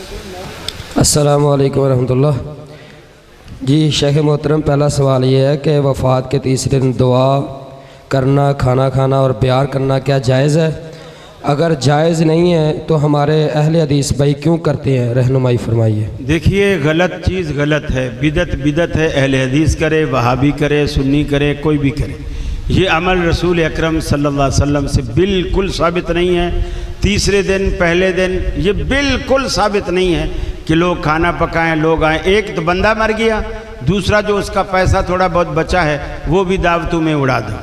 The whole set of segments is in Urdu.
السلام علیکم ورحمۃ اللہ۔ جی شیخ محترم، پہلا سوال یہ ہے کہ وفات کے تیسرے دن دعا کرنا، کھانا کھانا اور بیار کرنا کیا جائز ہے؟ اگر جائز نہیں ہے تو ہمارے اہل حدیث بھائی کیوں کرتے ہیں؟ رہنمائی فرمائیے۔ دیکھیے، غلط چیز غلط ہے، بدعت ہے۔ اہل حدیث کرے، وہابی کرے، سنی کرے، کوئی بھی کرے، یہ عمل رسول اکرم صلی اللہ علیہ وسلم سے بالکل ثابت نہیں ہے۔ تیسرے دن، پہلے دن، یہ بالکل ثابت نہیں ہے کہ لوگ کھانا پکائیں، لوگ آئیں۔ ایک تو بندہ مر گیا، دوسرا جو اس کا پیسہ تھوڑا بہت بچا ہے وہ بھی دعوتوں میں اڑا دو۔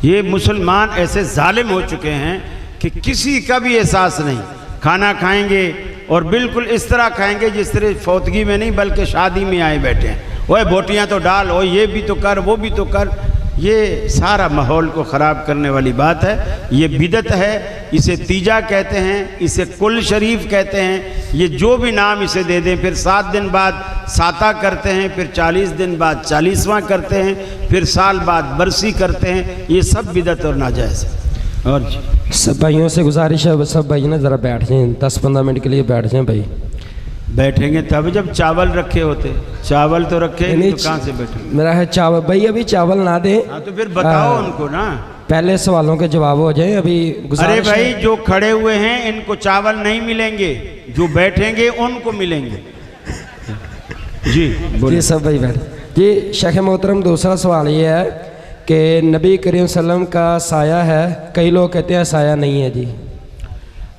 یہ مسلمان ایسے ظالم ہو چکے ہیں کہ کسی کا بھی احساس نہیں۔ کھانا کھائیں گے اور بالکل اس طرح کھائیں گے جس طرح فوتگی میں نہیں بلکہ شادی میں آئے بیٹھے ہیں۔ اوے بوٹیاں تو ڈال، اوے یہ بھی تو کر، وہ بھی تو کر۔ یہ سارا ماحول کو خراب کرنے والی بات ہے، یہ بدعت ہے۔ اسے تیجا کہتے ہیں، اسے کل شریف کہتے ہیں، یہ جو بھی نام اسے دے دیں۔ پھر 7 دن بعد ساتہ کرتے ہیں، پھر 40 دن بعد 40واں کرتے ہیں، پھر سال بعد برسی کرتے ہیں۔ یہ سب بدعت اور ناجائز ہے۔ اور سب بھائیوں سے گزارش ہے، سب بھائی نا ذرا بیٹھ جائیں، 10-15 منٹ کے لیے بیٹھ جائیں بھائی۔ بیٹھیں گے تب جب چاول رکھے ہوتے، چاول تو رکھے نہیں تو کہاں سے بیٹھیں گے؟ میرا ہے چاول بھائی، ابھی چاول نہ دیں۔ ہاں تو پھر بتاؤ ان کو نا، پہلے سوالوں کے جواب ہو جائیں ابھی۔ ارے بھائی، جو کھڑے ہوئے ہیں ان کو چاول نہیں ملیں گے، جو بیٹھیں گے ان کو ملیں گے۔ جی سب بھائی بیٹھ۔ جی شیخ محترم، دوسرا سوال یہ ہے کہ نبی کریم صلی اللہ علیہ وسلم کا سایہ ہے، کئی لوگ کہتے ہیں سایہ نہیں ہے۔ جی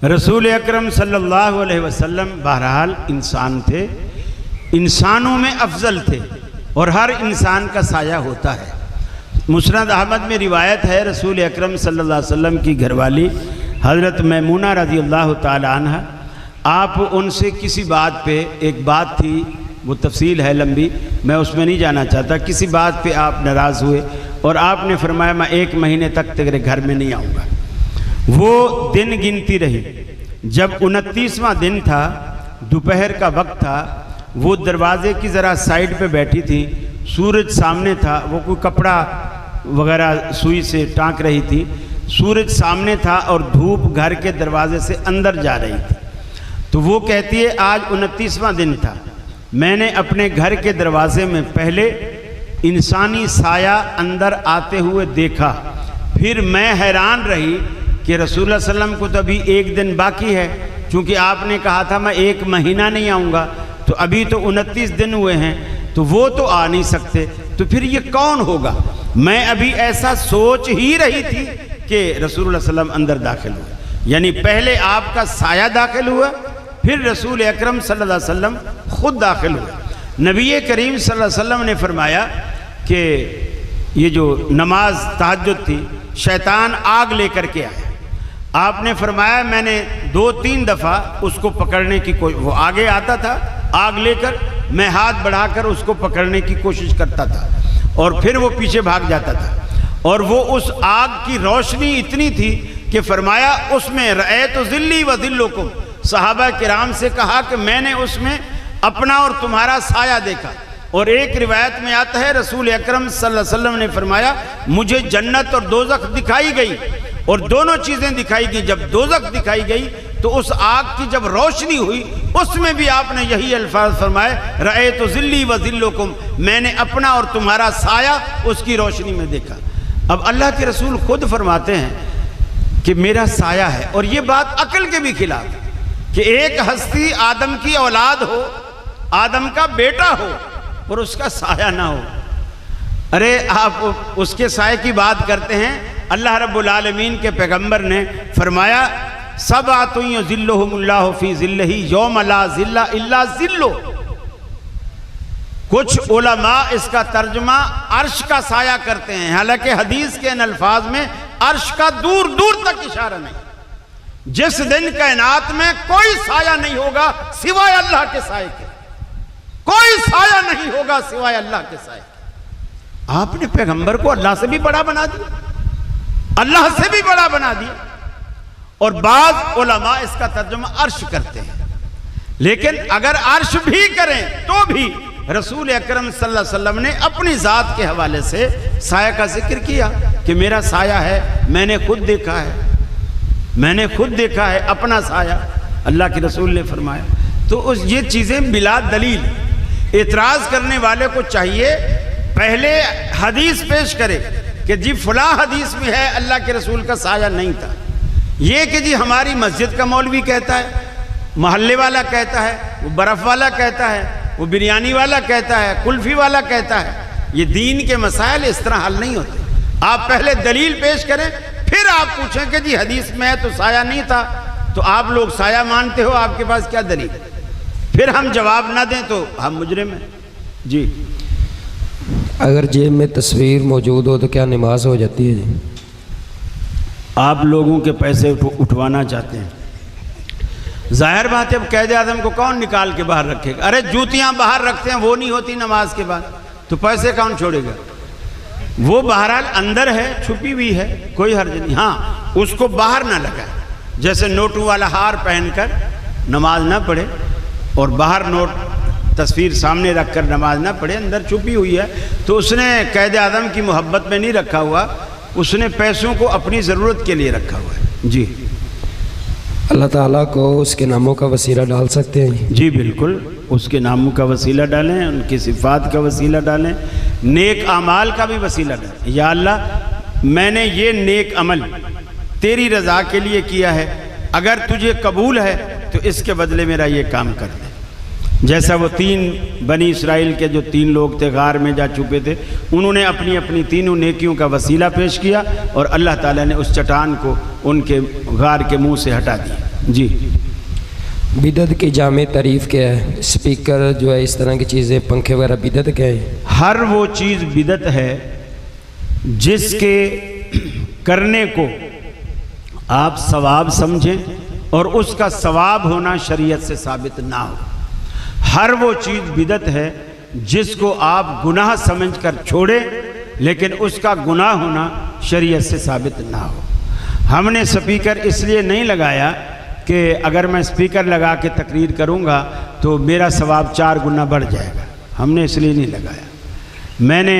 رسول اکرم صلی اللہ علیہ وسلم بہرحال انسان تھے، انسانوں میں افضل تھے، اور ہر انسان کا سایہ ہوتا ہے۔ مسند احمد میں روایت ہے، رسول اکرم صلی اللہ علیہ وسلم کی گھر والی حضرت میمونہ رضی اللہ تعالی عنہ، آپ ان سے کسی بات پہ، ایک بات تھی، وہ تفصیل ہے لمبی، میں اس میں نہیں جانا چاہتا، کسی بات پہ آپ ناراض ہوئے اور آپ نے فرمایا میں 1 مہینے تک تیرے گھر میں نہیں آؤں گا۔ وہ دن گنتی رہی، جب 29واں دن تھا، دوپہر کا وقت تھا، وہ دروازے کی ذرا سائیڈ پہ بیٹھی تھی، سورج سامنے تھا، وہ کوئی کپڑا وغیرہ سوئی سے ٹانک رہی تھی، سورج سامنے تھا اور دھوپ گھر کے دروازے سے اندر جا رہی تھی۔ تو وہ کہتی ہے آج 29واں دن تھا، میں نے اپنے گھر کے دروازے میں پہلے انسانی سایہ اندر آتے ہوئے دیکھا، پھر میں حیران رہی کہ رسول اللہ صلی اللہ علیہ وسلم کو تو ابھی 1 دن باقی ہے، چونکہ آپ نے کہا تھا میں 1 مہینہ نہیں آؤں گا، تو ابھی تو 29 دن ہوئے ہیں، تو وہ تو آ نہیں سکتے، تو پھر یہ کون ہوگا؟ میں ابھی ایسا سوچ ہی رہی تھی کہ رسول اللہ صلی اللہ علیہ وسلم اندر داخل ہوئے، یعنی پہلے آپ کا سایہ داخل ہوا، پھر رسول اکرم صلی اللہ علیہ وسلم خود داخل ہوئے۔ نبی کریم صلی اللہ علیہ وسلم نے فرمایا کہ یہ جو نماز تہجد تھی، شیطان آگ لے کر کے آیا۔ آپ نے فرمایا میں نے 2-3 دفعہ اس کو پکڑنے کی وہ آگے آتا تھا آگ لے کر، میں ہاتھ بڑھا کر اس کو پکڑنے کی کوشش کرتا تھا اور پھر وہ پیچھے بھاگ جاتا تھا، اور وہ اس آگ کی روشنی اتنی تھی کہ فرمایا اس میں رأیت ظلی و ظلکم، صحابہ کرام سے کہا کہ میں نے اس میں اپنا اور تمہارا سایہ دیکھا۔ اور ایک روایت میں آتا ہے رسول اکرم صلی اللہ علیہ وسلم نے فرمایا مجھے جنت اور دوزخ دکھائی گئی، اور دونوں چیزیں دکھائی گئی۔ جب دوزخ دکھائی گئی تو اس آگ کی جب روشنی ہوئی اس میں بھی آپ نے یہی الفاظ فرمائے رأیت ظلی و ظلکم، میں نے اپنا اور تمہارا سایہ اس کی روشنی میں دیکھا۔ اب اللہ کے رسول خود فرماتے ہیں کہ میرا سایہ ہے، اور یہ بات عقل کے بھی خلاف ہے کہ ایک ہستی آدم کی اولاد ہو، آدم کا بیٹا ہو، اور اس کا سایہ نہ ہو۔ ارے آپ اس کے سائے کی بات کرتے ہیں، اللہ رب العالمین کے پیغمبر نے فرمایا سبعۃ یظلھم اللہ فی ظلہ یوم لا ظل الا ظلہ۔ کچھ علماء اس کا ترجمہ عرش کا سایہ کرتے ہیں، حالانکہ حدیث کے ان الفاظ میں عرش کا دور دور تک اشارہ نہیں۔ جس دن کائنات میں کوئی سایہ نہیں ہوگا سوائے اللہ کے سائے کے، کوئی سایہ نہیں ہوگا سوائے اللہ کے سائے کے۔ آپ نے پیغمبر کو اللہ سے بھی بڑا بنا دیا، اللہ سے بھی بڑا بنا دیا، اور بعض علماء اس کا ترجمہ عرش کرتے ہیں، لیکن اگر عرش بھی کریں تو بھی رسول اکرم صلی اللہ علیہ وسلم نے اپنی ذات کے حوالے سے سایہ کا ذکر کیا کہ میرا سایہ ہے، میں نے خود دیکھا ہے، میں نے خود دیکھا ہے اپنا سایہ، اللہ کے رسول نے فرمایا۔ تو یہ چیزیں بلا دلیل، اعتراض کرنے والے کو چاہیے پہلے حدیث پیش کرے کہ جی فلاں حدیث میں ہے اللہ کے رسول کا سایہ نہیں تھا. یہ کہ جی ہماری مسجد کا مولوی کہتا ہے، محلے والا کہتا ہے، وہ برف والا کہتا ہے، وہ بریانی والا کہتا ہے، کلفی والا کہتا ہے، یہ دین کے مسائل اس طرح حل نہیں ہوتے. آپ پہلے دلیل پیش کریں، پھر آپ پوچھیں کہ جی حدیث میں ہے تو سایہ نہیں تھا، تو آپ لوگ سایہ مانتے ہو، آپ کے پاس کیا دلیل؟ پھر ہم جواب نہ دیں تو ہم مجرم ہیں. جی اگر جیب میں تصویر موجود ہو تو کیا نماز ہو جاتی ہے؟ جی آپ لوگوں کے پیسے اٹھوانا چاہتے ہیں، ظاہر بات ہے اب قید اعظم کو کون نکال کے باہر رکھے گا؟ ارے جوتیاں باہر رکھتے ہیں وہ نہیں ہوتی نماز کے بعد، تو پیسے کون چھوڑے گا؟ وہ بہرحال اندر ہے، چھپی ہوئی ہے، کوئی حرج نہیں. ہاں اس کو باہر نہ لگائے، جیسے نوٹوں والا ہار پہن کر نماز نہ پڑھے اور باہر نوٹ تصویر سامنے رکھ کر نماز نہ پڑھے، اندر چھپی ہوئی ہے. تو اس نے قید اعظم کی محبت میں نہیں رکھا ہوا، اس نے پیسوں کو اپنی ضرورت کے لیے رکھا ہوا ہے. جی اللہ تعالیٰ کو اس کے ناموں کا وسیلہ ڈال سکتے ہیں؟ جی بالکل، اس کے ناموں کا وسیلہ ڈالیں، ان کی صفات کا وسیلہ ڈالیں، نیک اعمال کا بھی وسیلہ ڈالیں. یا اللہ میں نے یہ نیک عمل تیری رضا کے لیے کیا ہے، اگر تجھے قبول ہے تو اس کے بدلے میرا یہ کام کر دے. جیسا وہ 3 بنی اسرائیل کے جو 3 لوگ تھے غار میں جا چھپے تھے، انہوں نے اپنی اپنی تینوں نیکیوں کا وسیلہ پیش کیا اور اللہ تعالیٰ نے اس چٹان کو ان کے غار کے منہ سے ہٹا دیا. جی بدعت کی جامع تعریف کیا ہے؟ اسپیکر جو ہے، اس طرح کی چیزیں، پنکھے وغیرہ، بدعت کیا ہے؟ ہر وہ چیز بدعت ہے جس کے کرنے کو آپ ثواب سمجھیں اور اس کا ثواب ہونا شریعت سے ثابت نہ ہو. ہر وہ چیز بدعت ہے جس کو آپ گناہ سمجھ کر چھوڑیں لیکن اس کا گناہ ہونا شریعت سے ثابت نہ ہو. ہم نے سپیکر اس لیے نہیں لگایا کہ اگر میں سپیکر لگا کے تقریر کروں گا تو میرا ثواب 4 گنا بڑھ جائے گا، ہم نے اس لیے نہیں لگایا. میں نے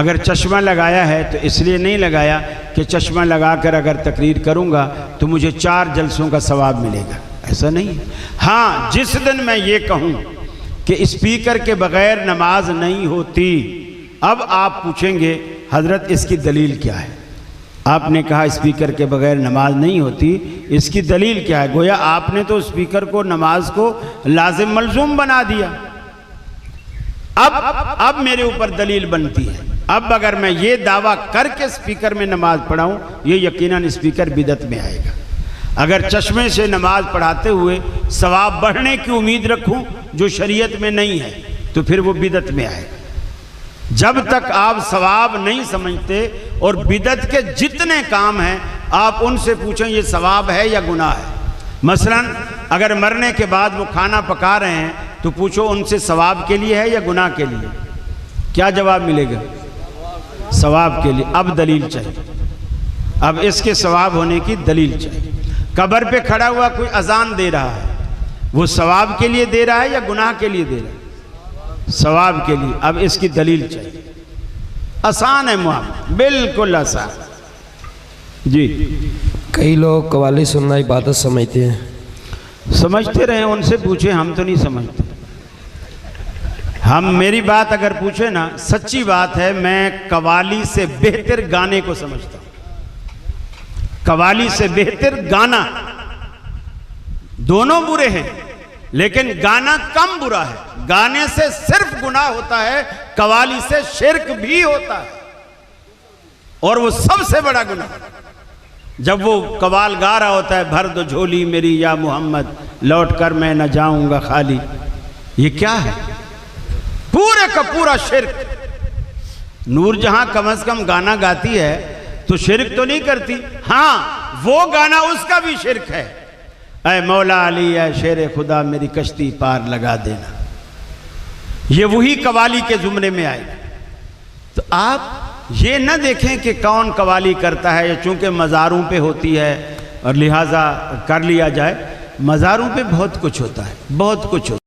اگر چشمہ لگایا ہے تو اس لیے نہیں لگایا کہ چشمہ لگا کر اگر تقریر کروں گا تو مجھے 4 جلسوں کا ثواب ملے گا، ایسا نہیں. ہاں جس دن میں یہ کہوں کہ اسپیکر کے بغیر نماز نہیں ہوتی، اب آپ پوچھیں گے حضرت اس کی دلیل کیا ہے؟ آپ نے کہا اسپیکر کے بغیر نماز نہیں ہوتی، اس کی دلیل کیا ہے؟ گویا آپ نے تو اسپیکر کو نماز کو لازم ملزوم بنا دیا. اب میرے اوپر دلیل بنتی ہے. اب اگر میں یہ دعویٰ کر کے اسپیکر میں نماز پڑھاؤں، یہ یقیناً اسپیکر بدعت میں آئے گا. اگر چشمے سے نماز پڑھاتے ہوئے ثواب بڑھنے کی امید رکھوں جو شریعت میں نہیں ہے تو پھر وہ بدعت میں آئے گا. جب تک آپ ثواب نہیں سمجھتے اور بدعت کے جتنے کام ہیں آپ ان سے پوچھیں یہ ثواب ہے یا گناہ ہے. مثلا اگر مرنے کے بعد وہ کھانا پکا رہے ہیں تو پوچھو ان سے ثواب کے لیے ہے یا گناہ کے لیے؟ کیا جواب ملے گا؟ ثواب کے لیے. اب دلیل چاہیے، اب اس کے ثواب ہونے کی دلیل چاہیے. قبر پہ کھڑا ہوا کوئی اذان دے رہا ہے، وہ ثواب کے لیے دے رہا ہے یا گناہ کے لیے دے رہا ہے؟ ثواب کے لیے. اب اس کی دلیل چاہیے. آسان ہے معاملہ، بالکل آسان. جی کئی لوگ قوالی سننا عبادت سمجھتے ہیں. سمجھتے رہیں، ان سے پوچھیں، ہم تو نہیں سمجھتے. ہم میری بات اگر پوچھیں نا، سچی بات ہے، میں قوالی سے بہتر گانے کو سمجھتا ہوں. قوالی سے بہتر گانا. دونوں برے ہیں لیکن گانا کم برا ہے. گانے سے صرف گناہ ہوتا ہے، قوالی سے شرک بھی ہوتا ہے اور وہ سب سے بڑا گناہ. جب وہ قوال گا رہا ہوتا ہے، بھر دو جھولی میری یا محمد، لوٹ کر میں نہ جاؤں گا خالی، یہ کیا ہے؟ پورے کا پورا شرک. نور جہاں کم از کم گانا گاتی ہے تو شرک تو نہیں کرتی. ہاں وہ گانا اس کا بھی شرک ہے. اے مولا علی اے شیر خدا میری کشتی پار لگا دینا، یہ وہی قوالی کے زمرے میں آئے. تو آپ یہ نہ دیکھیں کہ کون قوالی کرتا ہے، چونکہ مزاروں پہ ہوتی ہے اور لہٰذا کر لیا جائے. مزاروں پہ بہت کچھ ہوتا ہے، بہت کچھ ہوتا ہے.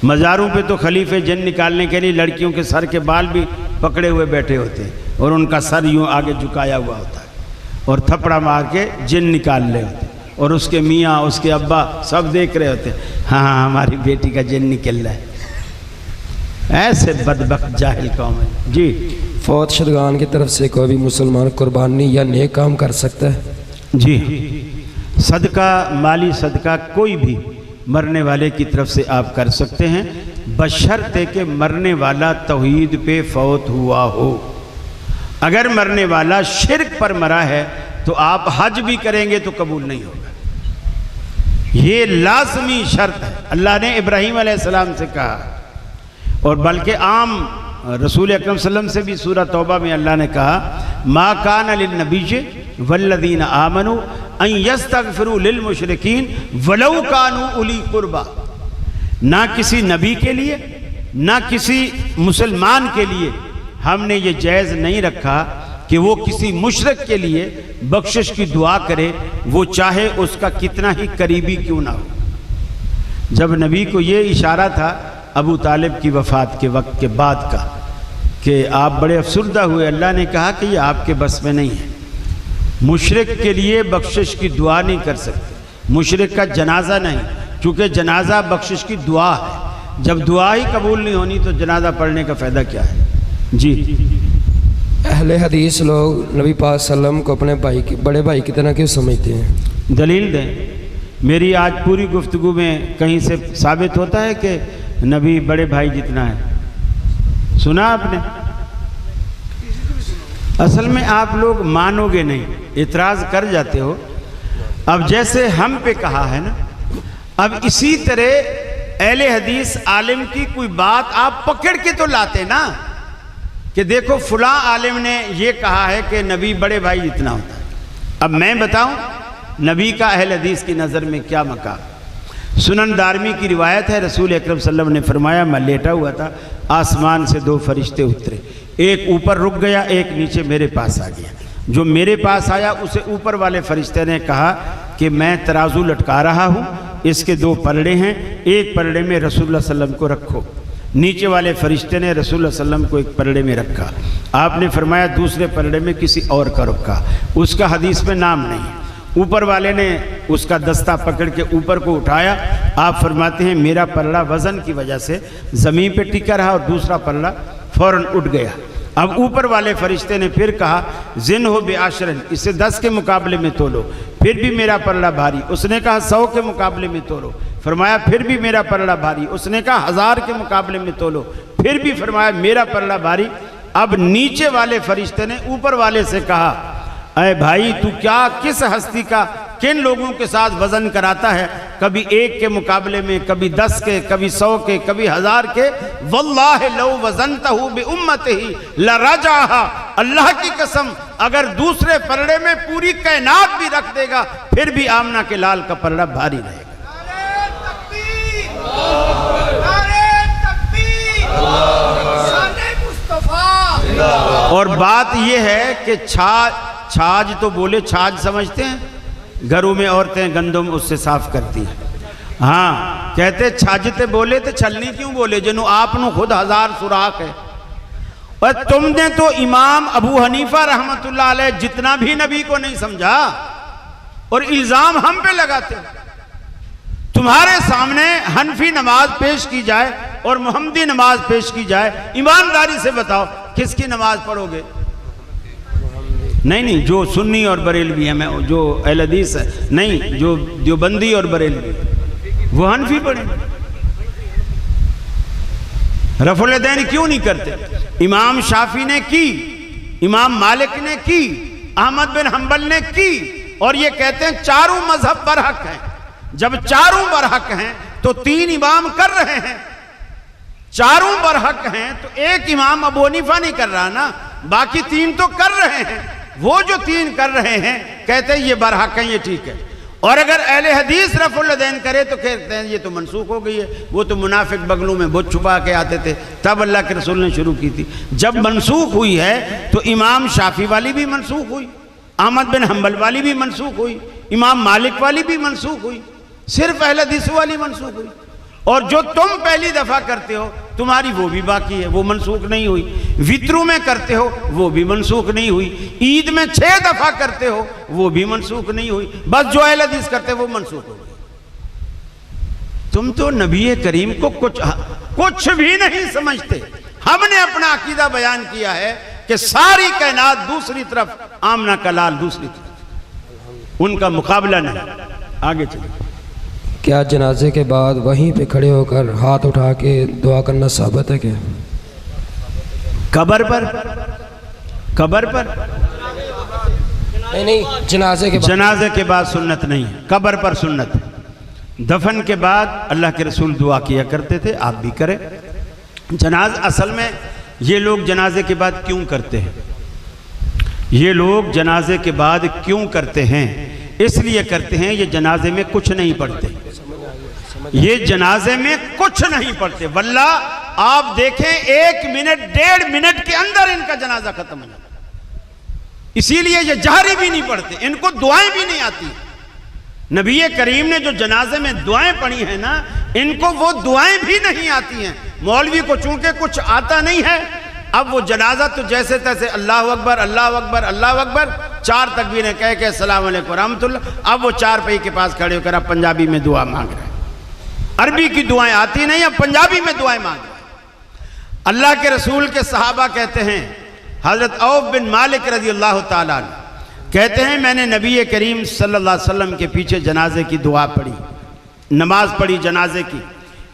مزاروں پہ تو خلیفے جن نکالنے کے لیے لڑکیوں کے سر کے بال بھی پکڑے ہوئے بیٹھے ہوتے ہیں اور ان کا سر یوں آگے جھکایا ہوا ہوتا ہے اور تھپڑا مار کے جن نکال لے ہوتے ہیں. اور اس کے میاں اس کے ابا سب دیکھ رہے ہوتے ہیں، ہاں ہماری بیٹی کا جن نکل رہا ہے۔ ایسے بدبخت جاہل قوم ہے۔ جی فوت شدگان کی طرف سے کوئی بھی مسلمان قربانی یا نیک کام کر سکتا ہے؟ جی، صدقہ، مالی صدقہ کوئی بھی مرنے والے کی طرف سے آپ کر سکتے ہیں، بشرطے کہ مرنے والا توحید پہ فوت ہوا ہو۔ اگر مرنے والا شرک پر مرا ہے تو آپ حج بھی کریں گے تو قبول نہیں ہوگا، یہ لازمی شرط ہے۔ اللہ نے ابراہیم علیہ السلام سے کہا، اور بلکہ عام رسول اکرم صلی اللہ علیہ وسلم سے بھی سورہ توبہ میں اللہ نے کہا، ما کان للنبی والذین آمنوا ان یستغفروا للمشرکین ولو کانوا اولی قربا۔ نہ کسی نبی کے لیے نہ کسی مسلمان کے لیے ہم نے یہ جائز نہیں رکھا کہ وہ کسی مشرک کے لیے بخشش کی دعا کرے، وہ چاہے اس کا کتنا ہی قریبی کیوں نہ ہو۔ جب نبی کو یہ اشارہ تھا ابو طالب کی وفات کے وقت کے بعد کا کہ آپ بڑے افسردہ ہوئے، اللہ نے کہا کہ یہ آپ کے بس میں نہیں ہے، مشرک کے لیے بخشش کی دعا نہیں کر سکتے، مشرک کا جنازہ نہیں، چونکہ جنازہ بخشش کی دعا ہے، جب دعا ہی قبول نہیں ہونی تو جنازہ پڑھنے کا فائدہ کیا ہے؟ جی اہل حدیث لوگ نبی پاک صلی اللہ علیہ وسلم کو اپنے بھائی کی بڑے بھائی کی طرح کیوں سمجھتے ہیں؟ دلیل دیں۔ میری آج پوری گفتگو میں کہیں سے ثابت ہوتا ہے کہ نبی بڑے بھائی جتنا ہے؟ سنا آپ نے؟ اصل میں آپ لوگ مانو گے نہیں، اعتراض کر جاتے ہو۔ اب جیسے ہم پہ کہا ہے نا، اب اسی طرح اہل حدیث عالم کی کوئی بات آپ پکڑ کے تو لاتے نا، کہ دیکھو فلاں عالم نے یہ کہا ہے کہ نبی بڑے بھائی جتنا ہوتا ہے۔ اب میں بتاؤں نبی کا اہل حدیث کی نظر میں کیا مقام؟ سنن دارمی کی روایت ہے، رسول اکرم صلی اللہ علیہ وسلم نے فرمایا، میں لیٹا ہوا تھا، آسمان سے دو فرشتے اترے، ایک اوپر رک گیا، ایک نیچے میرے پاس آ گیا۔ جو میرے پاس آیا اسے اوپر والے فرشتے نے کہا کہ میں ترازو لٹکا رہا ہوں، اس کے دو پلڑے ہیں، ایک پلڑے میں رسول اللہ صلی اللہ علیہ وسلم کو رکھو۔ نیچے والے فرشتے نے رسول اللہ صلی اللہ علیہ وسلم کو ایک پلڑے میں رکھا، آپ نے فرمایا دوسرے پلڑے میں کسی اور کا رکھا، اس کا حدیث میں نام نہیں ہے۔ اوپر والے نے اس کا دستہ پکڑ کے اوپر کو اٹھایا، آپ فرماتے ہیں میرا پلڑا وزن کی وجہ سے زمین پہ ٹکا رہا اور دوسرا پلڑا فوراً اٹھ گیا۔ اب اوپر والے فرشتے نے پھر کہا زن ہو بے عشرن، اسے 10 کے مقابلے میں تولو، پھر بھی میرا پلڑا بھاری۔ اس نے کہا 100 کے مقابلے میں تولو، فرمایا پھر بھی میرا پلڑا بھاری۔ اس نے کہا 1000 کے مقابلے میں تولو، پھر بھی فرمایا میرا پلڑا بھاری۔ اب نیچے والے فرشتے نے اوپر والے سے کہا اے بھائی تو کیا کس ہستی کا کن لوگوں کے ساتھ وزن کراتا ہے، کبھی 1 کے مقابلے میں، کبھی 10 کے، کبھی 100 کے، کبھی 1000 کے؟ واللہ لو وزنتہ بامتہ لرجعھا، اللہ کی قسم اگر دوسرے پلڑے میں پوری کائنات بھی رکھ دے گا پھر بھی آمنہ کے لال کا پلڑا بھاری رہے گا۔ اور بات یہ ہے کہ چھاج تو بولے، چھاج سمجھتے ہیں؟ گھروں میں عورتیں گندم اس سے صاف کرتی ہیں، ہاں کہتے چھاجتے بولے تو چھلنی کیوں بولے جنہوں آپ نو خود 1000 سوراخ ہے۔ اور تم نے تو امام ابو حنیفہ رحمت اللہ علیہ جتنا بھی نبی کو نہیں سمجھا اور الزام ہم پہ لگاتے ہو۔ تمہارے سامنے حنفی نماز پیش کی جائے اور محمدی نماز پیش کی جائے، ایمانداری سے بتاؤ کس کی نماز پڑھو گے؟ نہیں جو سنی اور بریلوی ہے، میں جو اہل حدیث ہے نہیں، جو دیوبندی اور بریلوی وہ حنفی پڑھیں۔ رفع الیدین کیوں نہیں کرتے؟ امام شافعی نے کی، امام مالک نے کی، احمد بن حنبل نے کی، اور یہ کہتے ہیں چاروں مذہب برحق ہیں۔ جب چاروں برحق ہیں تو 3 امام کر رہے ہیں، چاروں برحق ہیں تو ایک امام ابو حنیفہ نہیں کر رہا نا، باقی 3 تو کر رہے ہیں۔ وہ جو 3 کر رہے ہیں کہتے ہیں یہ برحق ہیں، یہ ٹھیک ہے۔ اور اگر اہل حدیث رفع الیدین کرے تو کہتے ہیں یہ تو منسوخ ہو گئی ہے، وہ تو منافق بغلوں میں بت چھپا کے آتے تھے، تب اللہ کے رسول نے شروع کی تھی۔ جب منسوخ ہوئی ہے تو امام شافعی والی بھی منسوخ ہوئی، احمد بن حنبل والی بھی منسوخ ہوئی، امام مالک والی بھی منسوخ ہوئی، صرف اہل حدیث والی منسوخ ہوئی۔ اور جو تم پہلی دفعہ کرتے ہو تمہاری وہ بھی باقی ہے، وہ منسوخ نہیں ہوئی۔ وطروں میں کرتے ہو وہ بھی منسوخ نہیں ہوئی۔ عید میں 6 دفعہ کرتے ہو وہ بھی منسوخ نہیں ہوئی۔ بس جو اہل حدیث کرتے وہ منسوخ ہو گئی۔ تم تو نبی کریم کو کچھ بھی نہیں سمجھتے۔ ہم نے اپنا عقیدہ بیان کیا ہے کہ ساری کائنات دوسری طرف، آمنہ کا لال دوسری طرف، ان کا مقابلہ نہیں۔ آگے چلیں۔ کیا جنازے کے بعد وہیں پہ کھڑے ہو کر ہاتھ اٹھا کے دعا کرنا ثابت ہے کیا؟ قبر پر نہیں جنازے کے بعد سنت نہیں ہے، قبر پر سنت ہے۔ دفن کے بعد اللہ کے رسول دعا کیا کرتے تھے، آپ بھی کریں۔ اصل میں یہ لوگ جنازے کے بعد کیوں کرتے ہیں؟ یہ لوگ جنازے کے بعد کیوں کرتے ہیں؟ اس لیے کرتے ہیں یہ جنازے میں کچھ نہیں پڑھتے، یہ جنازے میں کچھ نہیں پڑھتے۔ واللہ آپ دیکھیں 1 منٹ 1.5 منٹ کے اندر ان کا جنازہ ختم ہو جاتا، اسی لیے یہ جہری بھی نہیں پڑھتے، ان کو دعائیں بھی نہیں آتی۔ نبی کریم نے جو جنازے میں دعائیں پڑھی ہیں نا، ان کو وہ دعائیں بھی نہیں آتی ہیں۔ مولوی کو چونکہ کچھ آتا نہیں ہے، اب وہ جنازہ تو جیسے تیسے اللہ اکبر اللہ اکبر اللہ اکبر 4 تکبیریں کہہ کے السلام علیکم ورحمۃ اللہ، اب وہ 4 پہی کے پاس کھڑے ہو کر اب پنجابی میں دعا مانگ رہے ہیں۔ عربی کی دعائیں آتی نہیں، اب پنجابی میں دعائیں مانگ رہے ہیں۔ اللہ کے رسول کے صحابہ کہتے ہیں، حضرت عوف بن مالک رضی اللہ تعالیٰ عنہ کہتے ہیں میں نے نبی کریم صلی اللہ علیہ وسلم کے پیچھے جنازے کی دعا پڑھی، نماز پڑھی جنازے کی۔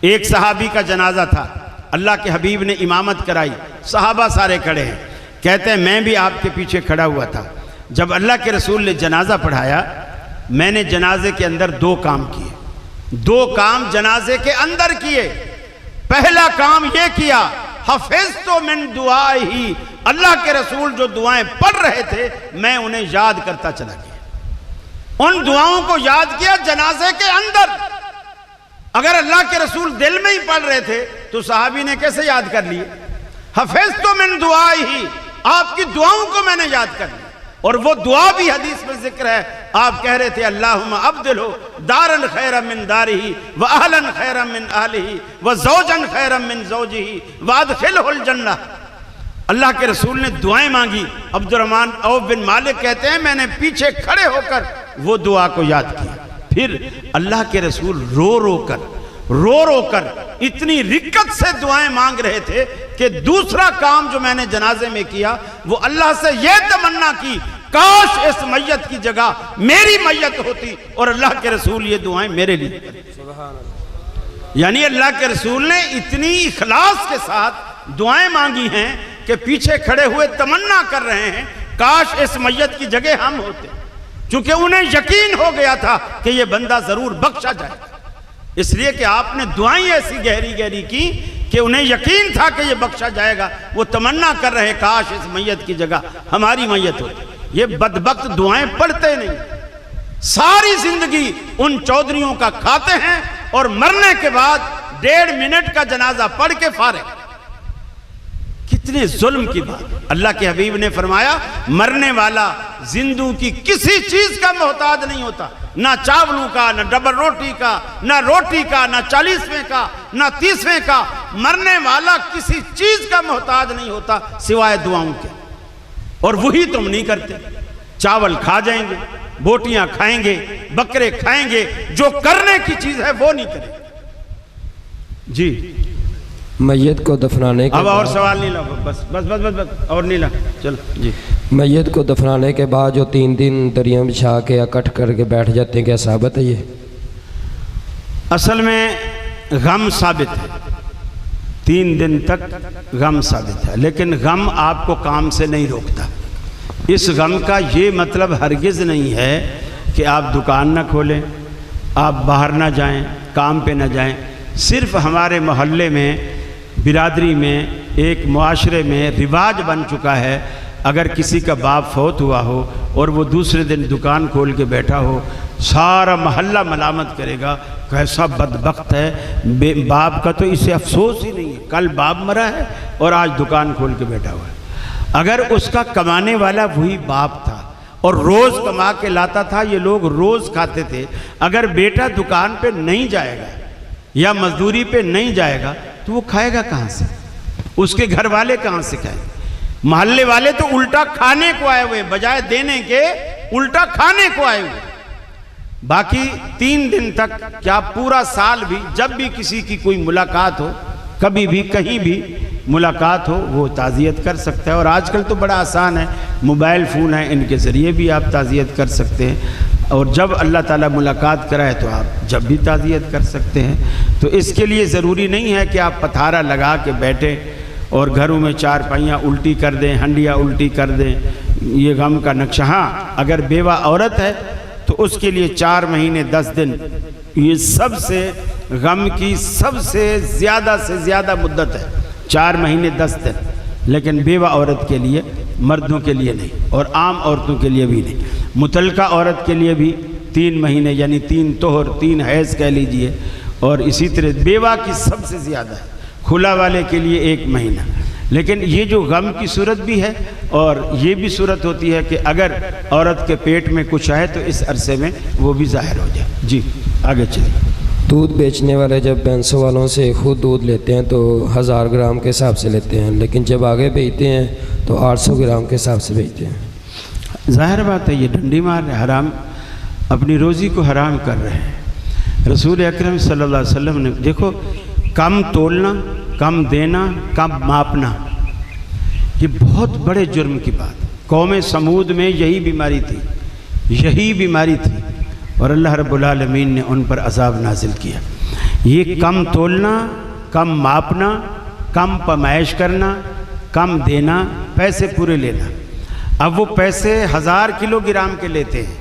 ایک صحابی کا جنازہ تھا، اللہ کے حبیب نے امامت کرائی، صحابہ سارے کھڑے ہیں۔ کہتے ہیں میں بھی آپ کے پیچھے کھڑا ہوا تھا۔ جب اللہ کے رسول نے جنازہ پڑھایا، میں نے جنازے کے اندر 2 کام کیے، 2 کام جنازے کے اندر کیے۔ پہلا کام یہ کیا، حفظت من دعائہی، اللہ کے رسول جو دعائیں پڑھ رہے تھے میں انہیں یاد کرتا چلا گیا، ان دعاؤں کو یاد کیا جنازے کے اندر۔ اگر اللہ کے رسول دل میں ہی پڑھ رہے تھے تو صحابی نے کیسے یاد کر لیے؟ حفظت من دعائہی، آپ کی دعاؤں کو میں نے یاد کر لیا۔ اور وہ دعا بھی حدیث میں ذکر ہے، آپ کہہ رہے تھے اللہم ابدلہ دارا خیرا من دارہ واہلا خیرا من اہلہ وزوجا خیرا من زوجہ وادخلہ الجنہ۔ اللہ کے رسول نے دعائیں مانگی۔ عبد الرحمن عوف بن مالک کہتے ہیں میں نے پیچھے کھڑے ہو کر وہ دعا کو یاد کیا۔ پھر اللہ کے رسول رو رو کر اتنی رقت سے دعائیں مانگ رہے تھے کہ دوسرا کام جو میں نے جنازے میں کیا وہ اللہ سے یہ تمنا کی کاش اس میت کی جگہ میری میت ہوتی اور اللہ کے رسول یہ دعائیں میرے لیے کرتے۔ یعنی اللہ کے رسول نے اتنی اخلاص کے ساتھ دعائیں مانگی ہیں کہ پیچھے کھڑے ہوئے تمنا کر رہے ہیں کاش اس میت کی جگہ ہم ہوتے، چونکہ انہیں یقین ہو گیا تھا کہ یہ بندہ ضرور بخشا جائے، اس لیے کہ آپ نے دعائیں ایسی گہری کی کہ انہیں یقین تھا کہ یہ بخشا جائے گا۔ وہ تمنا کر رہے کاش اس میت کی جگہ ہماری میت ہوتی۔ یہ بدبخت دعائیں پڑھتے نہیں، ساری زندگی ان چودھریوں کا کھاتے ہیں اور مرنے کے بعد 1.5 منٹ کا جنازہ پڑھ کے فارغ۔ کتنے ظلم کی بات۔ اللہ کے حبیب نے فرمایا مرنے والا زندوں کی کسی چیز کا محتاج نہیں ہوتا، نہ چاولوں کا، نہ ڈبل روٹی کا، نہ روٹی کا، نہ 40ویں کا، نہ 30ویں کا۔ مرنے والا کسی چیز کا محتاج نہیں ہوتا سوائے دعاؤں کے، اور وہی تم نہیں کرتے۔ چاول کھا جائیں گے، بوٹیاں کھائیں گے، بکرے کھائیں گے، جو کرنے کی چیز ہے وہ نہیں کریں۔ جی میت کو دفنانے کے اب اور سوال نہیں لا، بس اور نہیں لا، چلو جی۔ میت کو دفنانے کے بعد جو 3 دن دریاں بچھا کے اکٹھ کر کے بیٹھ جاتے ہیں، کیا ثابت ہے یہ؟ اصل میں غم ثابت ہے، 3 دن تک غم ثابت ہے، لیکن غم آپ کو کام سے نہیں روکتا۔ اس غم کا یہ مطلب ہرگز نہیں ہے کہ آپ دکان نہ کھولیں، آپ باہر نہ جائیں، کام پہ نہ جائیں۔ صرف ہمارے محلے میں، برادری میں، ایک معاشرے میں رواج بن چکا ہے، اگر کسی کا باپ فوت ہوا ہو اور وہ دوسرے دن دکان کھول کے بیٹھا ہو، سارا محلہ ملامت کرے گا کیسا بدبخت ہے، باپ کا تو اسے افسوس ہی نہیں ہے، کل باپ مرا ہے اور آج دکان کھول کے بیٹھا ہوا ہے۔ اگر اس کا کمانے والا وہی باپ تھا اور روز کما کے لاتا تھا، یہ لوگ روز کھاتے تھے، اگر بیٹا دکان پہ نہیں جائے گا یا مزدوری پہ نہیں جائے گا تو وہ کھائے گا کہاں سے؟ اس کے گھر والے کہاں سے کھائیں گے؟ محلے والے تو الٹا کھانے کو آئے ہوئے، بجائے دینے کے الٹا کھانے کو آئے ہوئے۔ باقی 3 دن تک کیا پورا سال بھی جب بھی کسی کی کوئی ملاقات ہو، کبھی بھی کہیں بھی ملاقات ہو، وہ تعزیت کر سکتا ہے۔ اور آج کل تو بڑا آسان ہے، موبائل فون ہے، ان کے ذریعے بھی آپ تعزیت کر سکتے ہیں، اور جب اللہ تعالیٰ ملاقات کرائے تو آپ جب بھی تعزیت کر سکتے ہیں۔ تو اس کے لیے ضروری نہیں ہے کہ آپ پتھارا لگا کے بیٹھیں اور گھروں میں 4 پائیاں الٹی کر دیں، ہنڈیاں الٹی کر دیں، یہ غم کا نقشہ۔ ہاں اگر بیوہ عورت ہے تو اس کے لیے 4 مہینے 10 دن یہ سب سے غم کی سب سے زیادہ مدت ہے، 4 مہینے 10 دن، لیکن بیوہ عورت کے لیے، مردوں کے لیے نہیں، اور عام عورتوں کے لیے بھی نہیں۔ مطلقہ عورت کے لیے بھی 3 مہینے یعنی 3 طہر، 3 حیض کہہ لیجئے، اور اسی طرح بیوہ کی سب سے زیادہ ہے، کھلا والے کے لیے 1 مہینہ۔ لیکن یہ جو غم کی صورت بھی ہے، اور یہ بھی صورت ہوتی ہے کہ اگر عورت کے پیٹ میں کچھ آئے تو اس عرصے میں وہ بھی ظاہر ہو جائے۔ جی آگے چلیے۔ دودھ بیچنے والے جب بھینسوں والوں سے خود دودھ لیتے ہیں تو 1000 گرام کے حساب سے لیتے ہیں، لیکن جب آگے بیچتے ہیں تو 800 گرام کے حساب سے بیچتے ہیں۔ ظاہر بات ہے، یہ ڈنڈی مار رہے، حرام، اپنی روزی کو حرام کر رہے ہیں۔ رسول اکرم صلی اللہ علیہ وسلم نے دیکھو، کم تولنا، کم دینا، کم ماپنا، یہ بہت بڑے جرم کی بات۔ قوم سمود میں یہی بیماری تھی، اور اللہ رب العالمین نے ان پر عذاب نازل کیا۔ یہ کم تولنا، کم ماپنا، کم پیمائش کرنا، کم دینا، پیسے پورے لینا۔ اب وہ پیسے 1000 کلو گرام کے لیتے ہیں،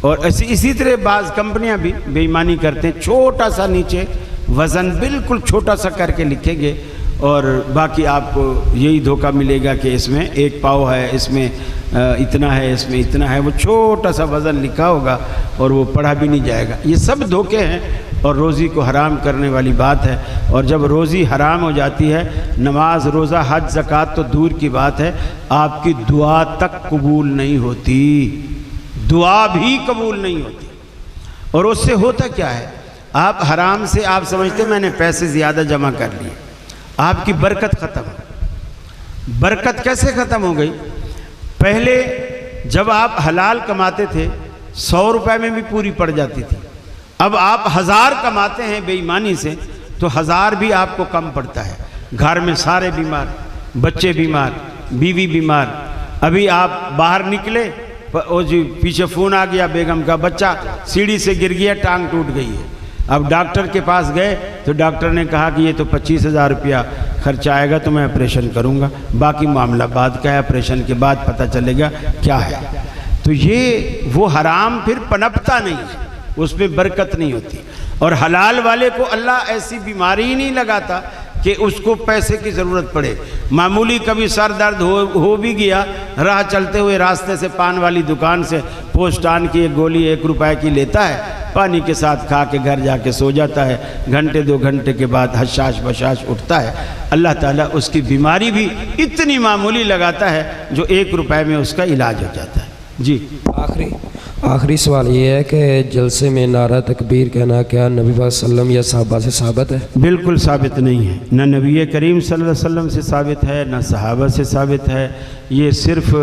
اور اسی طرح بعض کمپنیاں بھی بے ایمانی کرتے ہیں، چھوٹا سا نیچے وزن بالکل چھوٹا سا کر کے لکھیں گے، اور باقی آپ کو یہی دھوکہ ملے گا کہ اس میں 1 پاؤ ہے، اس میں اتنا ہے، اس میں اتنا ہے، وہ چھوٹا سا وزن لکھا ہوگا اور وہ پڑھا بھی نہیں جائے گا۔ یہ سب دھوکے ہیں اور روزی کو حرام کرنے والی بات ہے۔ اور جب روزی حرام ہو جاتی ہے، نماز، روزہ، حج، زکوٰۃ تو دور کی بات ہے، آپ کی دعا تک قبول نہیں ہوتی، دعا بھی قبول نہیں ہوتی۔ اور اس سے ہوتا کیا ہے، آپ حرام سے، آپ سمجھتے میں نے پیسے زیادہ جمع کر لیے، آپ کی برکت ختم۔ برکت کیسے ختم ہو گئی؟ پہلے جب آپ حلال کماتے تھے 100 روپے میں بھی پوری پڑ جاتی تھی، اب آپ 1000 کماتے ہیں بے ایمانی سے تو 1000 بھی آپ کو کم پڑتا ہے۔ گھر میں سارے بیمار، بچے بیمار، بیوی بیمار، ابھی آپ باہر نکلے، جی پیچھے فون آ گیا، بیگم کا بچہ سیڑھی سے گر گیا، ٹانگ ٹوٹ گئی ہے۔ اب ڈاکٹر کے پاس گئے تو ڈاکٹر نے کہا کہ یہ تو 25,000 روپیہ خرچ آئے گا، تو میں آپریشن کروں گا، باقی معاملہ بعد کا ہے، آپریشن کے بعد پتہ چلے گا کیا ہے۔ تو یہ وہ حرام پھر پنپتا نہیں ہے، اس میں برکت نہیں ہوتی۔ اور حلال والے کو اللہ ایسی بیماری ہی نہیں لگاتا کہ اس کو پیسے کی ضرورت پڑے۔ معمولی کبھی سر درد ہو بھی گیا، راہ چلتے ہوئے راستے سے پان والی دکان سے پوسٹان کی ایک گولی 1 روپے کی لیتا ہے، پانی کے ساتھ کھا کے گھر جا کے سو جاتا ہے، گھنٹے 2 گھنٹے کے بعد حشاش بشاش اٹھتا ہے۔ اللہ تعالیٰ اس کی بیماری بھی اتنی معمولی لگاتا ہے جو 1 روپے میں اس کا علاج ہو جاتا ہے۔ جی آخری سوال یہ ہے کہ جلسے میں نعرہ تکبیر کہنا کیا نبی پاک صلی اللہ علیہ وسلم یا صحابہ سے ثابت ہے؟ بالکل ثابت نہیں ہے، نہ نبی کریم صلی اللہ علیہ وسلم سے ثابت ہے، نہ صحابہ سے ثابت ہے۔ یہ صرف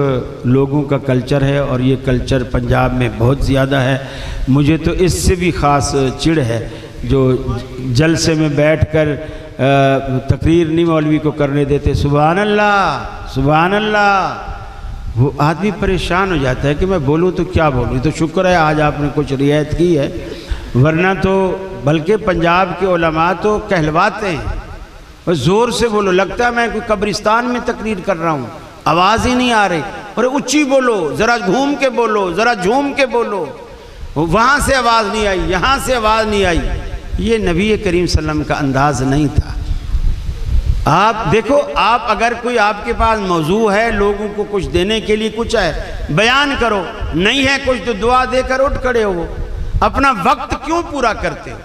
لوگوں کا کلچر ہے، اور یہ کلچر پنجاب میں بہت زیادہ ہے۔ مجھے تو اس سے بھی خاص چڑ ہے جو جلسے میں بیٹھ کر تقریر نہیں مولوی کو کرنے دیتے، سبحان اللہ سبحان اللہ۔ وہ آدمی پریشان ہو جاتا ہے کہ میں بولوں تو کیا بولوں۔ تو شکر ہے آج آپ نے کچھ رعایت کی ہے، ورنہ تو بلکہ پنجاب کے علماء تو کہلواتے ہیں، اور زور سے بولو، لگتا ہے میں کوئی قبرستان میں تقریر کر رہا ہوں، آواز ہی نہیں آ رہی، اور اونچی بولو، ذرا گھوم کے بولو، ذرا جھوم کے بولو، وہاں سے آواز نہیں آئی، یہاں سے آواز نہیں آئی۔ یہ نبی کریم صلی اللہ علیہ وسلم کا انداز نہیں تھا۔ آپ دیکھو، آپ اگر کوئی آپ کے پاس موضوع ہے، لوگوں کو کچھ دینے کے لیے کچھ ہے، بیان کرو، نہیں ہے کچھ تو دعا دے کر اٹھ کھڑے ہو۔ اپنا وقت کیوں پورا کرتے ہو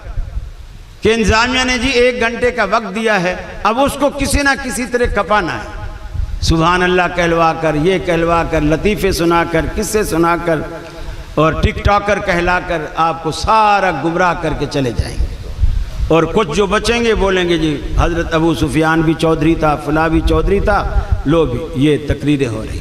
کہ انتظامیہ نے جی 1 گھنٹے کا وقت دیا ہے، اب اس کو کسی نہ کسی طرح کپانا ہے، سبحان اللہ کہلوا کر، یہ کہلوا کر، لطیفے سنا کر، قصے سنا کر، اور ٹک ٹاکر کہلا کر آپ کو سارا گمراہ کر کے چلے جائیں گے۔ اور کچھ جو بچیں گے بولیں گے جی حضرت ابو سفیان بھی چودھری تھا، فلاں بھی چودھری تھا، لو بھی یہ تقریریں ہو رہی۔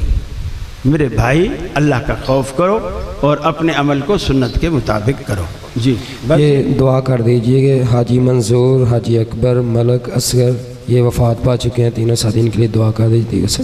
میرے بھائی اللہ کا خوف کرو اور اپنے عمل کو سنت کے مطابق کرو۔ جی یہ دعا کر دیجئے کہ حاجی منظور، حاجی اکبر، ملک اصغر یہ وفات پا چکے ہیں، تینوں ساتھی ان کے لیے دعا کر دیجیے گا سر۔